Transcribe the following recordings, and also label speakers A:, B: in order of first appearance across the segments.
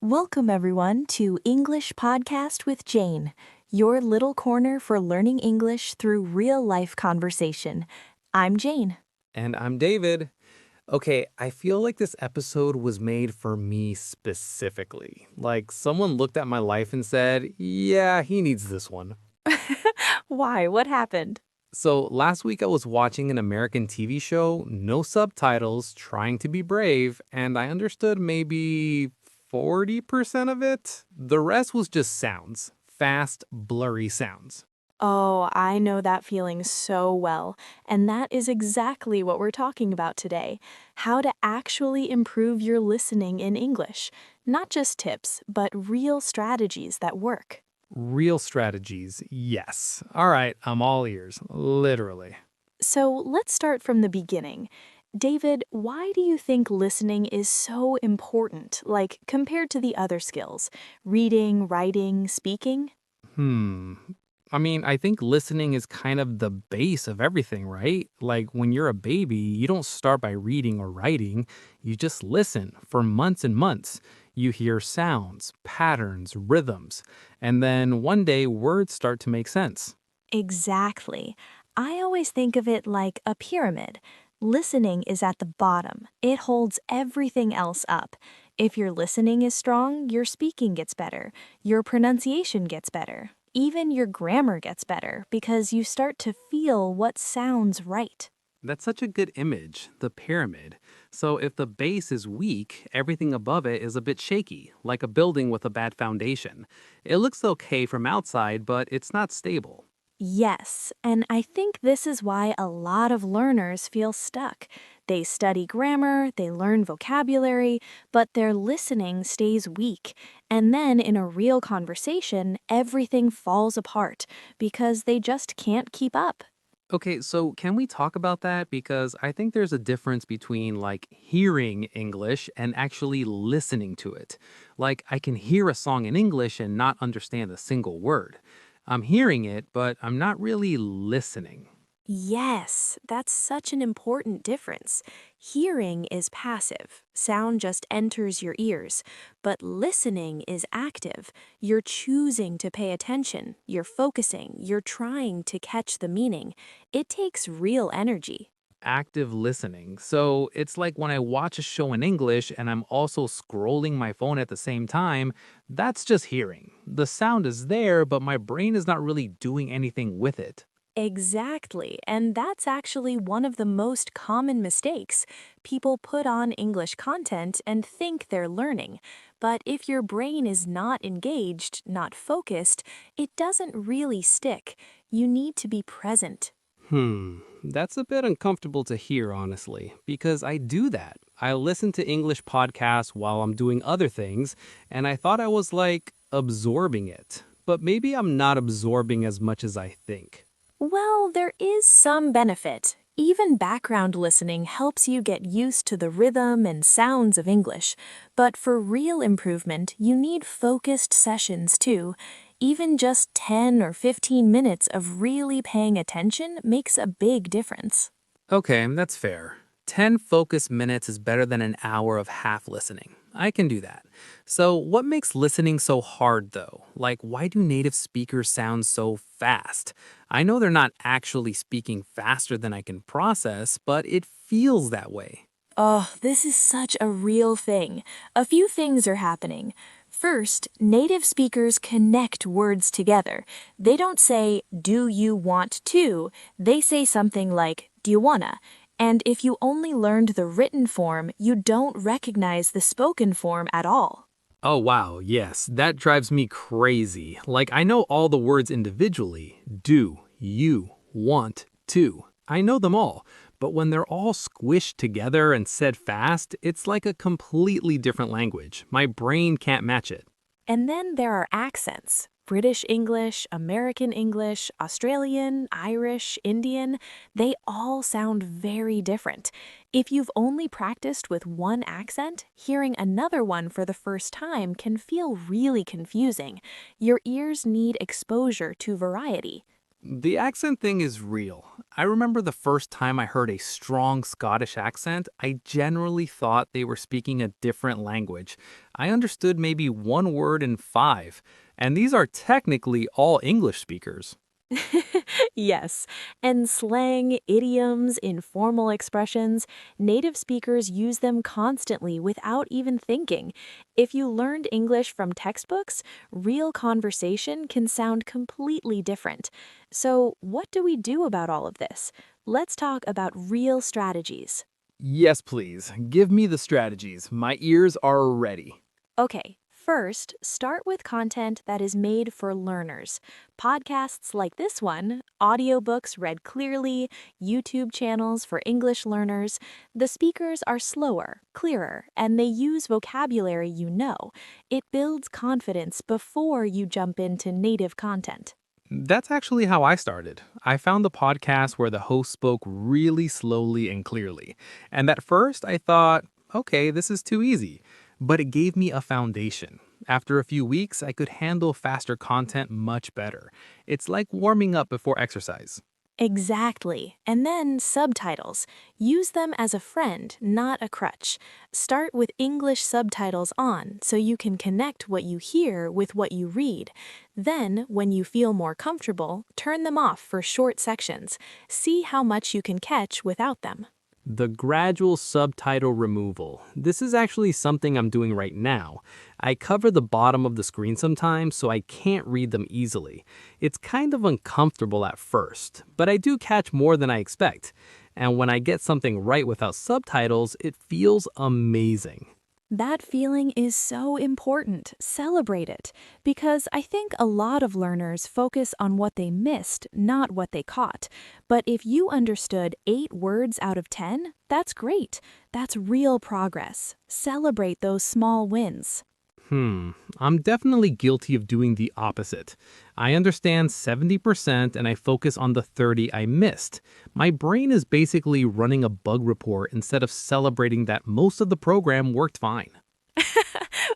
A: Welcome, everyone, to English Podcast with Jane, your little corner for learning English through real-life conversation. I'm Jane.
B: And I'm David. Okay, I feel like this episode was made for me specifically. Like someone looked at my life and said, yeah, he needs this one.
A: Why? What happened?
B: So last week I was watching an American TV show, no subtitles, trying to be brave, and I understood maybe 40% of it. The rest was just sounds, fast, blurry sounds.
A: Oh, I know that feeling so well, and that is exactly what we're talking about today. How to actually improve your listening in English. Not just tips, but real strategies that work.
B: Real strategies, yes. All right, I'm all ears, literally.
A: So let's start from the beginning. David, why do you think listening is so important, like compared to the other skills? Reading, writing, speaking?
B: Hmm. I think listening is kind of the base of everything, right? Like when you're a baby, you don't start by reading or writing. You just listen for months and months. You hear sounds, patterns, rhythms, and then one day words start to make sense.
A: Exactly. I always think of it like a pyramid. Listening is at the bottom. It holds everything else up. If your listening is strong, your speaking gets better, your pronunciation gets better, even your grammar gets better because you start to feel what sounds right.
B: That's such a good image, the pyramid. So if the base is weak, everything above it is a bit shaky, like a building with a bad foundation. It looks okay from outside, but it's not stable.
A: Yes, and I think this is why a lot of learners feel stuck. They study grammar, they learn vocabulary, but their listening stays weak. And then in a real conversation, everything falls apart because they just can't keep up.
B: Okay, so can we talk about that? Because I think there's a difference between like hearing English and actually listening to it. Like I can hear a song in English and not understand a single word. I'm hearing it, but I'm not really listening.
A: Yes, that's such an important difference. Hearing is passive, sound just enters your ears, but listening is active. You're choosing to pay attention, you're focusing, you're trying to catch the meaning. It takes real energy.
B: Active listening. So it's like when I watch a show in English and I'm also scrolling my phone at the same time, that's just hearing. The sound is there, but my brain is not really doing anything with it.
A: Exactly, and that's actually one of the most common mistakes. People put on English content and think they're learning, but if your brain is not engaged, not focused, it doesn't really stick. You need to be present.
B: That's a bit uncomfortable to hear, honestly, because I do that. I listen to English podcasts while I'm doing other things, and I thought I was like absorbing it. But maybe I'm not absorbing as much as I think.
A: Well, there is some benefit. Even background listening helps you get used to the rhythm and sounds of English. But for real improvement, you need focused sessions too. Even just 10 or 15 minutes of really paying attention makes a big difference.
B: Okay, that's fair. 10 focus minutes is better than an hour of half listening. I can do that. So, what makes listening so hard though? Like, why do native speakers sound so fast? I know they're not actually speaking faster than I can process, but it feels that way.
A: Oh, this is such a real thing. A few things are happening. First, native speakers connect words together. They don't say, do you want to? They say something like, do you wanna? And if you only learned the written form, you don't recognize the spoken form at all.
B: Oh, wow, yes, that drives me crazy. Like, I know all the words individually do, you, want, to. I know them all. But when they're all squished together and said fast, it's like a completely different language. My brain can't match it.
A: And then there are accents. British English, American English, Australian, Irish, Indian, they all sound very different. If you've only practiced with one accent, hearing another one for the first time can feel really confusing. Your ears need exposure to variety.
B: The accent thing is real. I remember the first time I heard a strong Scottish accent, I generally thought they were speaking a different language. I understood maybe one word in five, and these are technically all English speakers.
A: Yes, and slang, idioms, informal expressions, native speakers use them constantly without even thinking. If you learned English from textbooks, real conversation can sound completely different. So, what do we do about all of this? Let's talk about real strategies.
B: Yes, please. Give me the strategies. My ears are ready.
A: Okay, first, start with content that is made for learners. Podcasts like this one, audiobooks read clearly, YouTube channels for English learners. The speakers are slower, clearer, and they use vocabulary you know. It builds confidence before you jump into native content.
B: That's actually how I started. I found the podcast where the host spoke really slowly and clearly. And at first, I thought, okay, this is too easy. But it gave me a foundation. After a few weeks, I could handle faster content much better. It's like warming up before exercise.
A: Exactly. And then subtitles. Use them as a friend, not a crutch. Start with English subtitles on so you can connect what you hear with what you read. Then, when you feel more comfortable, turn them off for short sections. See how much you can catch without them.
B: The gradual subtitle removal. This is actually something I'm doing right now. I cover the bottom of the screen sometimes so I can't read them easily. It's kind of uncomfortable at first, but I do catch more than I expect. And when I get something right without subtitles, it feels amazing.
A: That feeling is so important. Celebrate it. Because I think a lot of learners focus on what they missed, not what they caught. But if you understood 8 words out of 10, that's great. That's real progress. Celebrate those small wins.
B: I'm definitely guilty of doing the opposite. I understand 70% and I focus on the 30 I missed. My brain is basically running a bug report instead of celebrating that most of the program worked fine.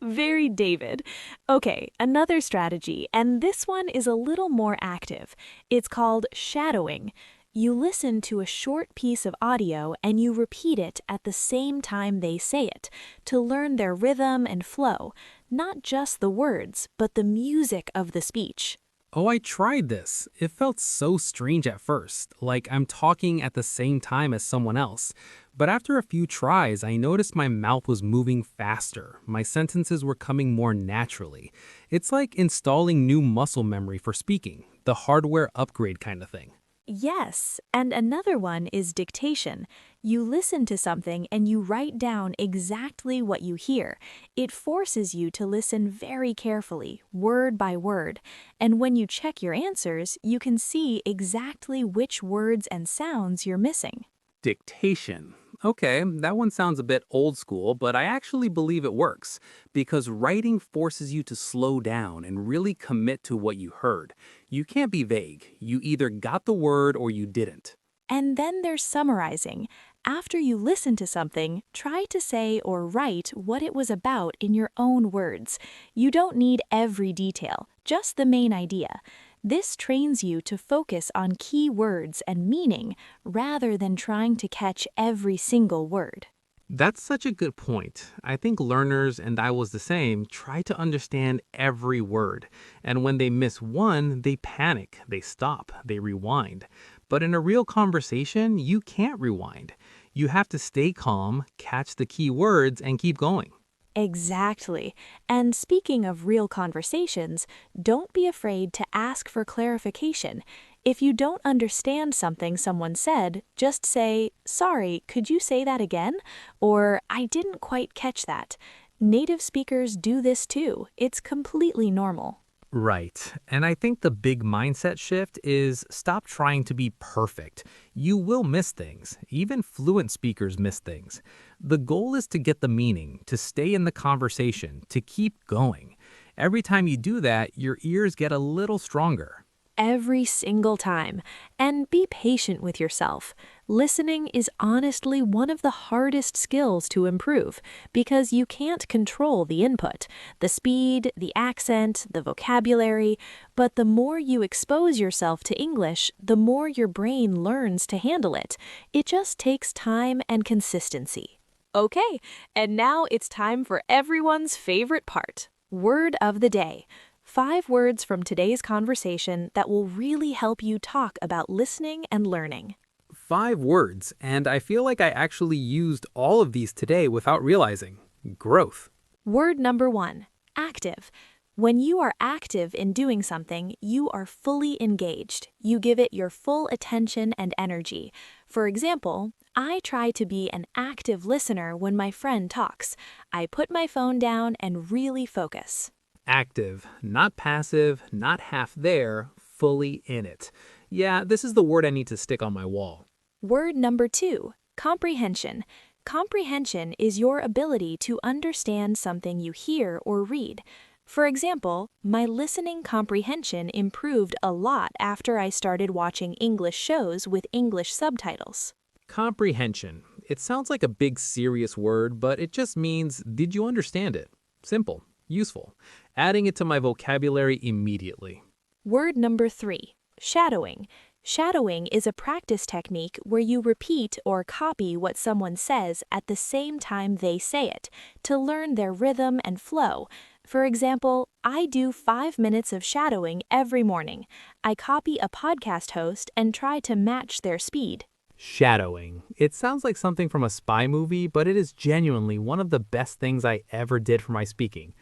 A: Very David. Okay, another strategy, and this one is a little more active. It's called shadowing. You listen to a short piece of audio and you repeat it at the same time they say it to learn their rhythm and flow, not just the words, but the music of the speech.
B: Oh, I tried this. It felt so strange at first, like I'm talking at the same time as someone else. But after a few tries, I noticed my mouth was moving faster. My sentences were coming more naturally. It's like installing new muscle memory for speaking, the hardware upgrade kind of thing.
A: Yes, and another one is dictation. You listen to something and you write down exactly what you hear. It forces you to listen very carefully, word by word. And when you check your answers, you can see exactly which words and sounds you're missing.
B: Dictation. Okay, that one sounds a bit old school, but I actually believe it works because writing forces you to slow down and really commit to what you heard. You can't be vague. You either got the word or you didn't.
A: And then there's summarizing. After you listen to something, try to say or write what it was about in your own words. You don't need every detail, just the main idea. This trains you to focus on key words and meaning rather than trying to catch every single word.
B: That's such a good point. I think learners, and I was the same, try to understand every word. And when they miss one, they panic, they stop, they rewind. But in a real conversation, you can't rewind. You have to stay calm, catch the key words, and keep going.
A: Exactly. And speaking of real conversations, don't be afraid to ask for clarification. If you don't understand something someone said, just say, "Sorry, could you say that again?" Or, "I didn't quite catch that." Native speakers do this too. It's completely normal.
B: Right. And I think the big mindset shift is stop trying to be perfect. You will miss things. Even fluent speakers miss things. The goal is to get the meaning, to stay in the conversation, to keep going. Every time you do that, your ears get a little stronger.
A: Every single time. And be patient with yourself. Listening is honestly one of the hardest skills to improve because you can't control the input, the speed, the accent, the vocabulary, but the more you expose yourself to English, the more your brain learns to handle it. It just takes time and consistency. Okay, and now it's time for everyone's favorite part, word of the day. 5 words from today's conversation that will really help you talk about listening and learning.
B: 5 words, and I feel like I actually used all of these today without realizing. Growth.
A: Word number 1, active. When you are active in doing something, you are fully engaged. You give it your full attention and energy. For example, I try to be an active listener when my friend talks. I put my phone down and really focus.
B: Active, not passive, not half there, fully in it. Yeah, this is the word I need to stick on my wall.
A: Word number 2, comprehension. Comprehension is your ability to understand something you hear or read. For example, my listening comprehension improved a lot after I started watching English shows with English subtitles.
B: Comprehension. It sounds like a big serious word, but it just means, did you understand it? Simple, useful. Adding it to my vocabulary immediately.
A: Word number 3, shadowing. Shadowing is a practice technique where you repeat or copy what someone says at the same time they say it to learn their rhythm and flow. For example, I do 5 minutes of shadowing every morning. I copy a podcast host and try to match their speed.
B: Shadowing. It sounds like something from a spy movie, but it is genuinely one of the best things I ever did for my speaking.